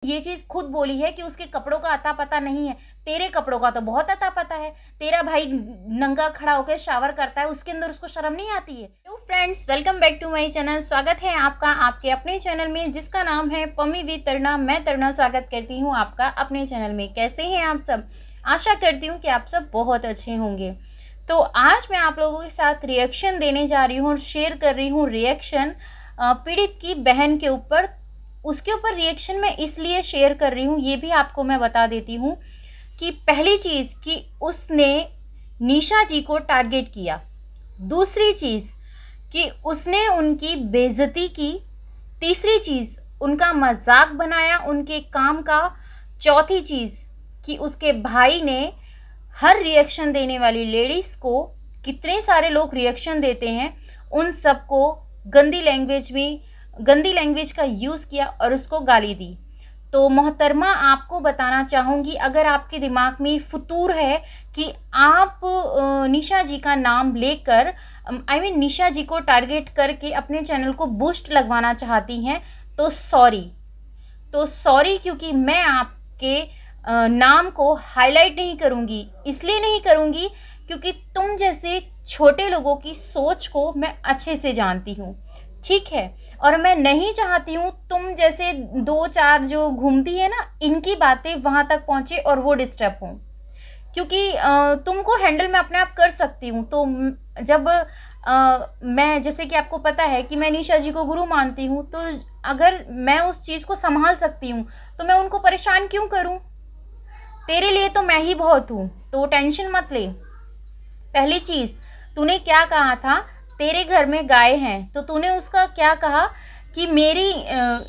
ये चीज खुद बोली है कि उसके कपड़ों का अता पता नहीं है। तेरे कपड़ों का तो बहुत अता पता है। तेरा भाई नंगा खड़ा होकर शावर करता है, उसके अंदर उसको शर्म नहीं आती है। तो friends, welcome back to my channel. स्वागत है आपका आपके अपने चैनल में जिसका नाम है पम्मी विद तरुणा। मैं तरुणा स्वागत करती हूँ आपका अपने चैनल में। कैसे हैं आप सब? आशा करती हूँ कि आप सब बहुत अच्छे होंगे। तो आज मैं आप लोगों के साथ रिएक्शन देने जा रही हूँ और शेयर कर रही हूँ रिएक्शन पीड़ित की बहन के ऊपर। उसके ऊपर रिएक्शन मैं इसलिए शेयर कर रही हूँ, ये भी आपको मैं बता देती हूँ कि पहली चीज़ कि उसने निशा जी को टारगेट किया, दूसरी चीज़ कि उसने उनकी बेइज्जती की, तीसरी चीज़ उनका मजाक बनाया उनके काम का, चौथी चीज़ कि उसके भाई ने हर रिएक्शन देने वाली लेडीज़ को, कितने सारे लोग रिएक्शन देते हैं, उन सबको गंदी लैंग्वेज का यूज़ किया और उसको गाली दी। तो मोहतरमा, आपको बताना चाहूँगी, अगर आपके दिमाग में फतूर है कि आप निशा जी का नाम लेकर निशा जी को टारगेट करके अपने चैनल को बूस्ट लगवाना चाहती हैं, तो सॉरी क्योंकि मैं आपके नाम को हाईलाइट नहीं करूँगी। इसलिए नहीं करूँगी क्योंकि तुम जैसे छोटे लोगों की सोच को मैं अच्छे से जानती हूँ, ठीक है। और मैं नहीं चाहती हूँ तुम जैसे दो चार जो घूमती है ना, इनकी बातें वहाँ तक पहुँचे और वो डिस्टर्ब हों, क्योंकि तुमको हैंडल मैं अपने आप कर सकती हूँ। तो जब मैं, जैसे कि आपको पता है कि मैं निशा जी को गुरु मानती हूँ, तो अगर मैं उस चीज़ को संभाल सकती हूँ तो मैं उनको परेशान क्यों करूँ? तेरे लिए तो मैं ही बहुत हूँ, तो टेंशन मत ले। पहली चीज़, तूने क्या कहा था, तेरे घर में गाय हैं, तो तूने उसका क्या कहा कि मेरी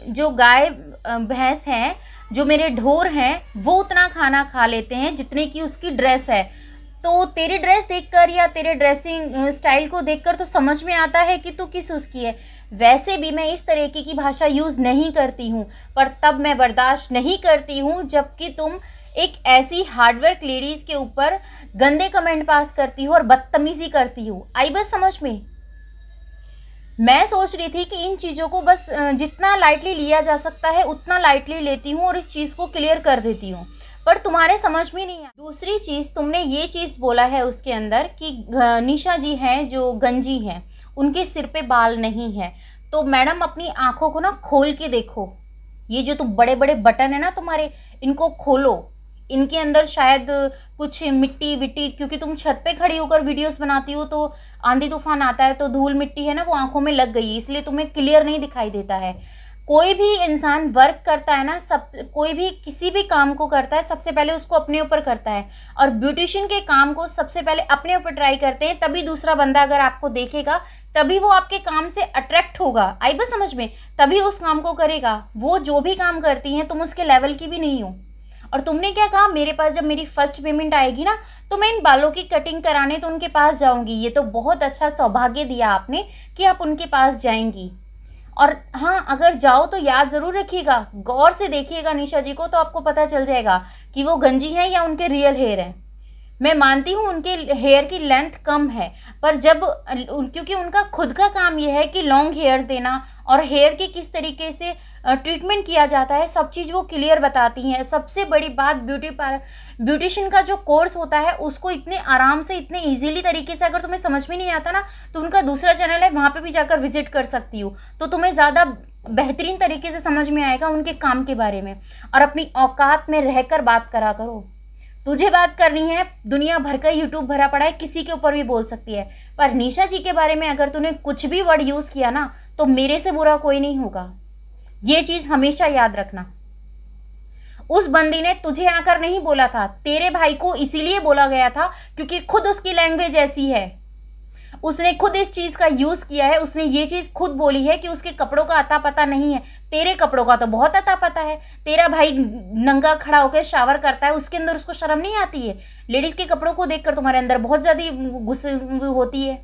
जो गाय भैंस हैं, जो मेरे ढोर हैं, वो उतना खाना खा लेते हैं जितने की उसकी ड्रेस है। तो तेरी ड्रेस देखकर या तेरे ड्रेसिंग स्टाइल को देखकर तो समझ में आता है कि तू किस उसकी है। वैसे भी मैं इस तरीके की भाषा यूज़ नहीं करती हूँ, पर तब मैं बर्दाश्त नहीं करती हूँ जबकि तुम एक ऐसी हार्डवर्क लेडीज़ के ऊपर गंदे कमेंट पास करती हो और बदतमीज़ी करती हो। आई बस समझ में? मैं सोच रही थी कि इन चीज़ों को बस जितना लाइटली लिया जा सकता है उतना लाइटली लेती हूँ और इस चीज़ को क्लियर कर देती हूँ, पर तुम्हारे समझ में नहीं आया। दूसरी चीज़, तुमने ये चीज़ बोला है उसके अंदर कि निशा जी हैं जो गंजी हैं, उनके सिर पे बाल नहीं है। तो मैडम, अपनी आँखों को ना खोल के देखो। ये जो तुम बड़े बड़े बटन है ना तुम्हारे, इनको खोलो। इनके अंदर शायद कुछ मिट्टी विट्टी, क्योंकि तुम छत पे खड़ी होकर वीडियोस बनाती हो तो आंधी तूफान आता है तो धूल मिट्टी है ना, वो आंखों में लग गई है, इसलिए तुम्हें क्लियर नहीं दिखाई देता है। कोई भी इंसान वर्क करता है ना, कोई भी किसी भी काम को करता है, सबसे पहले उसको अपने ऊपर करता है। और ब्यूटिशियन के काम को सबसे पहले अपने ऊपर ट्राई करते हैं, तभी दूसरा बंदा अगर आपको देखेगा तभी वो आपके काम से अट्रैक्ट होगा। आई बस समझ में? तभी उस काम को करेगा। वो जो भी काम करती हैं, तुम उसके लेवल की भी नहीं हो। और तुमने क्या कहा, मेरे पास जब मेरी फर्स्ट पेमेंट आएगी ना तो मैं इन बालों की कटिंग कराने तो उनके पास जाऊंगी। ये तो बहुत अच्छा सौभाग्य दिया आपने कि आप उनके पास जाएंगी। और हाँ, अगर जाओ तो याद ज़रूर रखिएगा, गौर से देखिएगा निशा जी को, तो आपको पता चल जाएगा कि वो गंजी हैं या उनके रियल हेयर हैं। मैं मानती हूँ उनके हेयर की लेंथ कम है, पर क्योंकि उनका खुद का काम यह है कि लॉन्ग हेयर्स देना और हेयर की किस तरीके से ट्रीटमेंट किया जाता है, सब चीज़ वो क्लियर बताती हैं। सबसे बड़ी बात, ब्यूटिशियन का जो कोर्स होता है उसको इतने आराम से, इतने इजीली तरीके से अगर तुम्हें समझ में नहीं आता ना, तो उनका दूसरा चैनल है, वहाँ पे भी जाकर विजिट कर सकती हो, तो तुम्हें ज़्यादा बेहतरीन तरीके से समझ में आएगा उनके काम के बारे में। और अपनी औकात में रहकर बात करा करो। तुझे बात करनी है, दुनिया भर का यूट्यूब भरा पड़ा है, किसी के ऊपर भी बोल सकती है, पर निशा जी के बारे में अगर तूने कुछ भी वर्ड यूज़ किया ना, तो मेरे से बुरा कोई नहीं होगा। ये चीज़ हमेशा याद रखना। उस बंदी ने तुझे आकर नहीं बोला था, तेरे भाई को इसीलिए बोला गया था क्योंकि खुद उसकी लैंग्वेज ऐसी है। उसने खुद इस चीज़ का यूज़ किया है। उसने ये चीज़ खुद बोली है कि उसके कपड़ों का अता पता नहीं है। तेरे कपड़ों का तो बहुत अता पता है। तेरा भाई नंगा खड़ा होकर शावर करता है, उसके अंदर उसको शर्म नहीं आती है? लेडीज़ के कपड़ों को देखकर तुम्हारे अंदर बहुत ज़्यादा गुस्से होती है।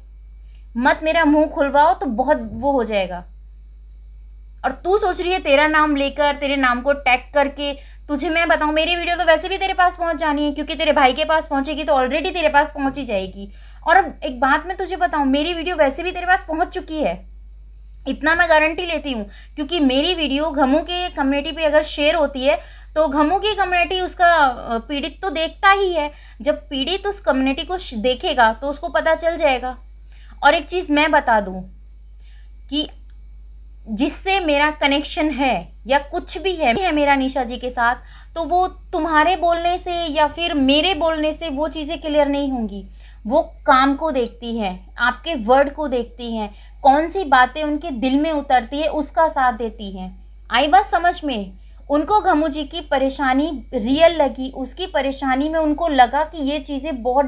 मत मेरा मुंह खुलवाओ तो बहुत वो हो जाएगा। और तू सोच रही है तेरा नाम लेकर, तेरे नाम को टैग करके, तुझे मैं बताऊं, मेरी वीडियो तो वैसे भी तेरे पास पहुंच जानी है, क्योंकि तेरे भाई के पास पहुंचेगी तो ऑलरेडी तेरे पास पहुंच ही जाएगी। और अब एक बात मैं तुझे बताऊं, मेरी वीडियो वैसे भी तेरे पास पहुंच चुकी है, इतना मैं गारंटी लेती हूँ, क्योंकि मेरी वीडियो घमू के कम्युनिटी पे अगर शेयर होती है तो घमू की कम्युनिटी उसका पीड़ित तो देखता ही है। जब पीड़ित उस कम्युनिटी को देखेगा तो उसको पता चल जाएगा। और एक चीज़ मैं बता दूँ कि जिससे मेरा कनेक्शन है या कुछ भी है मेरा निशा जी के साथ, तो वो तुम्हारे बोलने से या फिर मेरे बोलने से वो चीज़ें क्लियर नहीं होंगी। वो काम को देखती हैं, आपके वर्ड को देखती हैं, कौन सी बातें उनके दिल में उतरती है उसका साथ देती हैं। आई बात समझ में? उनको घमू जी की परेशानी रियल लगी, उसकी परेशानी में उनको लगा कि ये चीज़ें बहुत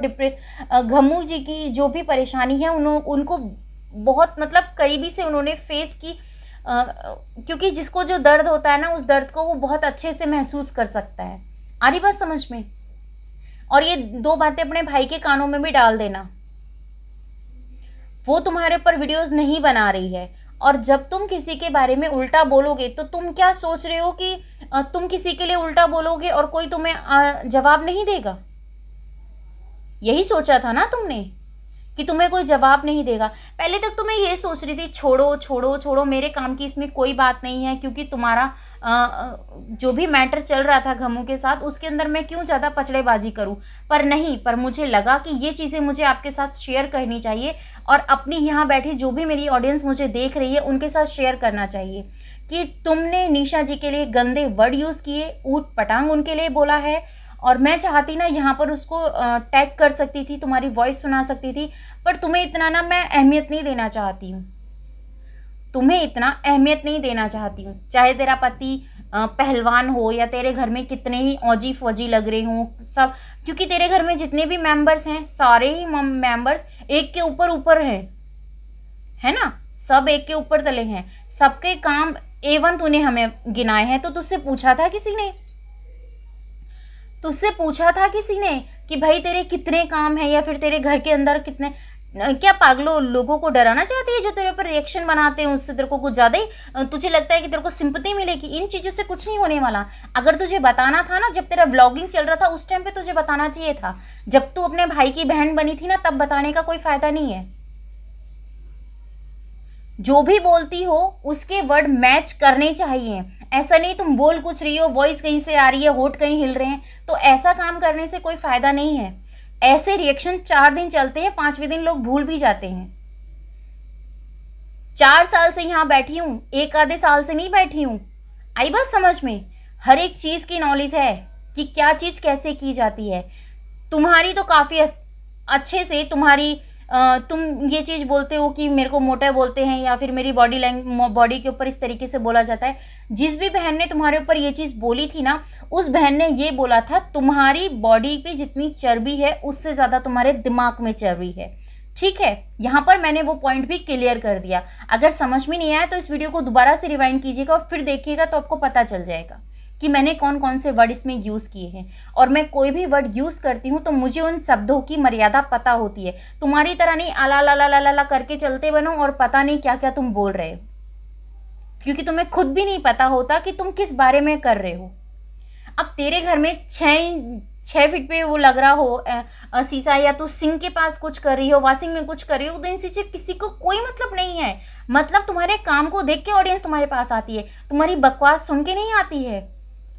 घमू जी की जो भी परेशानी है उनको बहुत मतलब करीबी से उन्होंने फेस की, क्योंकि जिसको जो दर्द होता है ना, उस दर्द को वो बहुत अच्छे से महसूस कर सकता है। आ रही बात समझ में? और ये 2 बातें अपने भाई के कानों में भी डाल देना, वो तुम्हारे ऊपर वीडियोस नहीं बना रही है। और जब तुम किसी के बारे में उल्टा बोलोगे तो तुम क्या सोच रहे हो कि तुम किसी के लिए उल्टा बोलोगे और कोई तुम्हें जवाब नहीं देगा? यही सोचा था ना तुमने कि तुम्हें कोई जवाब नहीं देगा। पहले तक तो मैं ये सोच रही थी छोड़ो छोड़ो छोड़ो, मेरे काम की इसमें कोई बात नहीं है, क्योंकि तुम्हारा जो भी मैटर चल रहा था घमू के साथ उसके अंदर मैं क्यों ज़्यादा पचड़ेबाजी करूं। पर नहीं, पर मुझे लगा कि ये चीज़ें मुझे आपके साथ शेयर करनी चाहिए और अपनी यहाँ बैठी जो भी मेरी ऑडियंस मुझे देख रही है उनके साथ शेयर करना चाहिए कि तुमने निशा जी के लिए गंदे वर्ड यूज़ किए, ऊट पटांग उनके लिए बोला है। और मैं चाहती ना यहाँ पर उसको टैग कर सकती थी, तुम्हारी वॉइस सुना सकती थी, पर तुम्हें इतना ना मैं अहमियत नहीं देना चाहती हूँ, तुम्हें इतना अहमियत नहीं देना चाहती हूँ। चाहे तेरा पति पहलवान हो या तेरे घर में कितने ही औजी फौजी लग रहे हों सब, क्योंकि तेरे घर में जितने भी मेंबर्स हैं सारे ही मेंबर्स एक के ऊपर ऊपर हैं, है ना, सब एक के ऊपर तले हैं, सबके काम A1 तूने हमें गिनाए हैं। तो तुझसे पूछा था किसी ने, तुझसे पूछा था किसी ने कि भाई तेरे कितने काम हैं या फिर तेरे घर के अंदर कितने? क्या पागलों लोगों को डराना चाहती है जो तेरे ऊपर रिएक्शन बनाते हैं, उससे तेरे को कुछ ज़्यादा ही तुझे लगता है कि तेरे को सिंपैथी मिलेगी? इन चीज़ों से कुछ नहीं होने वाला। अगर तुझे बताना था ना, जब तेरा व्लॉगिंग चल रहा था उस टाइम पे तुझे बताना चाहिए था। जब तू अपने भाई की बहन बनी थी ना, तब बताने का कोई फायदा नहीं है। जो भी बोलती हो उसके वर्ड मैच करने चाहिए। ऐसा नहीं तुम बोल कुछ रही हो, वॉइस कहीं से आ रही है, होठ कहीं हिल रहे हैं, तो ऐसा काम करने से कोई फायदा नहीं है। ऐसे रिएक्शन 4 दिन चलते हैं, 5वें दिन लोग भूल भी जाते हैं। 4 साल से यहाँ बैठी हूँ, एक आधे साल से नहीं बैठी हूँ। आई बात समझ में? हर एक चीज़ की नॉलेज है कि क्या चीज़ कैसे की जाती है। तुम्हारी तो काफ़ी अच्छे से तुम ये चीज़ बोलते हो कि मेरे को मोटा बोलते हैं या फिर मेरी बॉडी के ऊपर इस तरीके से बोला जाता है। जिस भी बहन ने तुम्हारे ऊपर ये चीज़ बोली थी ना, उस बहन ने ये बोला था तुम्हारी बॉडी पे जितनी चर्बी है उससे ज़्यादा तुम्हारे दिमाग में चर्बी है। ठीक है, यहाँ पर मैंने वो पॉइंट भी क्लियर कर दिया। अगर समझ में नहीं आया तो इस वीडियो को दोबारा से रिवाइंड कीजिएगा और फिर देखिएगा तो आपको पता चल जाएगा कि मैंने कौन कौन से वर्ड इसमें यूज़ किए हैं। और मैं कोई भी वर्ड यूज़ करती हूँ तो मुझे उन शब्दों की मर्यादा पता होती है। तुम्हारी तरह नहीं आला ला ला ला ला ला करके चलते बनो और पता नहीं क्या क्या तुम बोल रहे हो, क्योंकि तुम्हें खुद भी नहीं पता होता कि तुम किस बारे में कर रहे हो। अब तेरे घर में 6 फीट पे वो लग रहा हो शीशा, या तो सिंक के पास कुछ कर रही हो, वॉशिंग में कुछ कर रही हो, तो इनसे किसी को कोई मतलब नहीं है। मतलब तुम्हारे काम को देख के ऑडियंस तुम्हारे पास आती है, तुम्हारी बकवास सुन के नहीं आती है।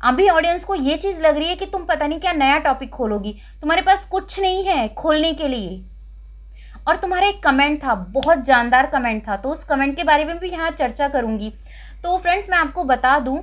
अभी ऑडियंस को ये चीज़ लग रही है कि तुम पता नहीं क्या नया टॉपिक खोलोगी, तुम्हारे पास कुछ नहीं है खोलने के लिए। और तुम्हारा एक कमेंट था, बहुत जानदार कमेंट था, तो उस कमेंट के बारे में भी यहाँ चर्चा करूँगी। तो फ्रेंड्स मैं आपको बता दूँ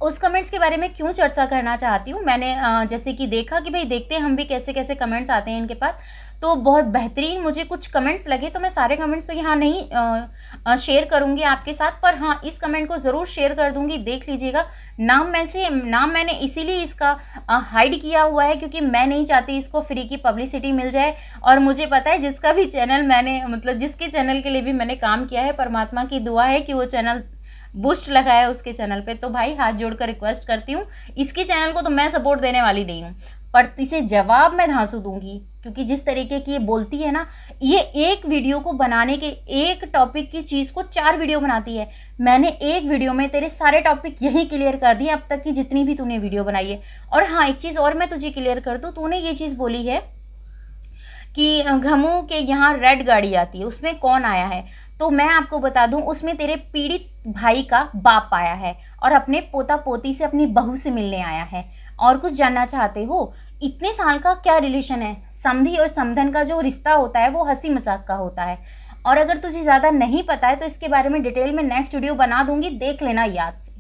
उस कमेंट्स के बारे में क्यों चर्चा करना चाहती हूँ। मैंने जैसे कि देखा कि भाई देखते हैं हम भी कैसे कैसे कमेंट्स आते हैं इनके पास, तो बहुत बेहतरीन मुझे कुछ कमेंट्स लगे। तो मैं सारे कमेंट्स तो यहाँ नहीं शेयर करूँगी आपके साथ, पर हाँ इस कमेंट को ज़रूर शेयर कर दूँगी, देख लीजिएगा। नाम मैंने इसीलिए इसका हाइड किया हुआ है क्योंकि मैं नहीं चाहती इसको फ्री की पब्लिसिटी मिल जाए। और मुझे पता है जिसका भी चैनल मैंने जिसके चैनल के लिए भी मैंने काम किया है, परमात्मा की दुआ है कि वो चैनल बूस्ट लगाया उसके चैनल पे। तो भाई हाथ जोड़कर रिक्वेस्ट करती हूँ, इसके चैनल को तो मैं सपोर्ट देने वाली नहीं हूँ, पर इसे जवाब मैं धांसू दूंगी, क्योंकि जिस तरीके की ये बोलती है ना, ये एक वीडियो को बनाने के, एक टॉपिक की चीज़ को 4 वीडियो बनाती है। मैंने एक वीडियो में तेरे सारे टॉपिक यही क्लियर कर दिए अब तक की जितनी भी तूने वीडियो बनाई है। और हाँ एक चीज़ और मैं तुझे क्लियर कर दूँ, तूने ये चीज़ बोली है कि घमू के यहाँ रेड गाड़ी आती है, उसमें कौन आया है? तो मैं आपको बता दूं, उसमें तेरे पीड़ित भाई का बाप आया है और अपने पोता पोती से, अपनी बहू से मिलने आया है। और कुछ जानना चाहते हो? इतने साल का क्या रिलेशन है? समधी और समधन का जो रिश्ता होता है वो हंसी मजाक का होता है। और अगर तुझे ज़्यादा नहीं पता है तो इसके बारे में डिटेल में नेक्स्ट वीडियो बना दूंगी, देख लेना याद से।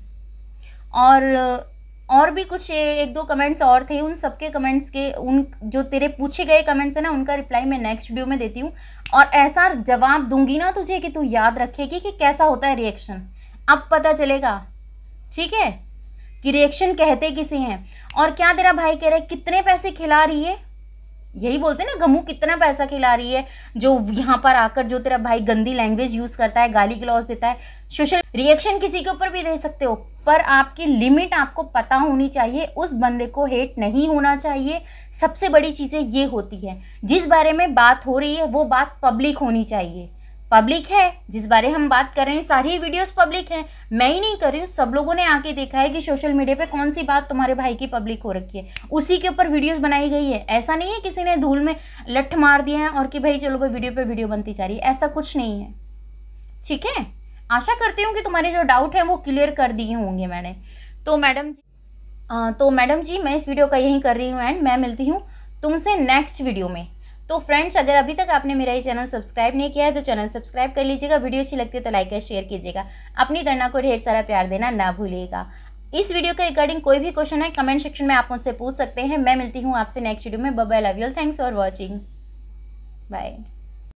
और भी कुछ एक दो कमेंट्स और थे, उन सबके कमेंट्स के, उन जो तेरे पूछे गए कमेंट्स है ना, उनका रिप्लाई मैं नेक्स्ट वीडियो में देती हूँ। और ऐसा जवाब दूंगी ना तुझे कि तू याद रखेगी कि कैसा होता है रिएक्शन। अब पता चलेगा, ठीक है, कि रिएक्शन कहते किसे हैं। और क्या तेरा भाई कह रहा है कितने पैसे खिला रही है? यही बोलते हैं ना, गमू कितना पैसा खिला रही है, जो यहाँ पर आकर जो तेरा भाई गंदी लैंग्वेज यूज करता है, गाली गलौज देता है। सोशल रिएक्शन किसी के ऊपर भी दे सकते हो, पर आपकी लिमिट आपको पता होनी चाहिए। उस बंदे को हेट नहीं होना चाहिए। सबसे बड़ी चीजें ये होती है, जिस बारे में बात हो रही है वो बात पब्लिक होनी चाहिए। पब्लिक है, जिस बारे हम बात कर रहे हैं सारी वीडियोस पब्लिक हैं। मैं ही नहीं कर रही हूँ, सब लोगों ने आके देखा है कि सोशल मीडिया पे कौन सी बात तुम्हारे भाई की पब्लिक हो रखी है, उसी के ऊपर वीडियोस बनाई गई है। ऐसा नहीं है किसी ने धूल में लठ मार दिया है और कि भाई चलो भाई वीडियो पे वीडियो बनती जा रही है, ऐसा कुछ नहीं है, ठीक है। आशा करती हूँ कि तुम्हारे जो डाउट है वो क्लियर कर दिए होंगे मैंने। तो मैडम जी मैं इस वीडियो का यही कर रही हूँ एंड मैं मिलती हूँ तुमसे नेक्स्ट वीडियो में। तो फ्रेंड्स, अगर अभी तक आपने मेरा ये चैनल सब्सक्राइब नहीं किया है तो चैनल सब्सक्राइब कर लीजिएगा। वीडियो अच्छी लगती है तो लाइक और शेयर कीजिएगा। अपनी गणना को ढेर सारा प्यार देना ना भूलिएगा। इस वीडियो के रिगार्डिंग कोई भी क्वेश्चन है कमेंट सेक्शन में आप मुझसे पूछ सकते हैं। मैं मिलती हूँ आपसे नेक्स्ट वीडियो में। Bye bye, love you, thanks for watching, bye.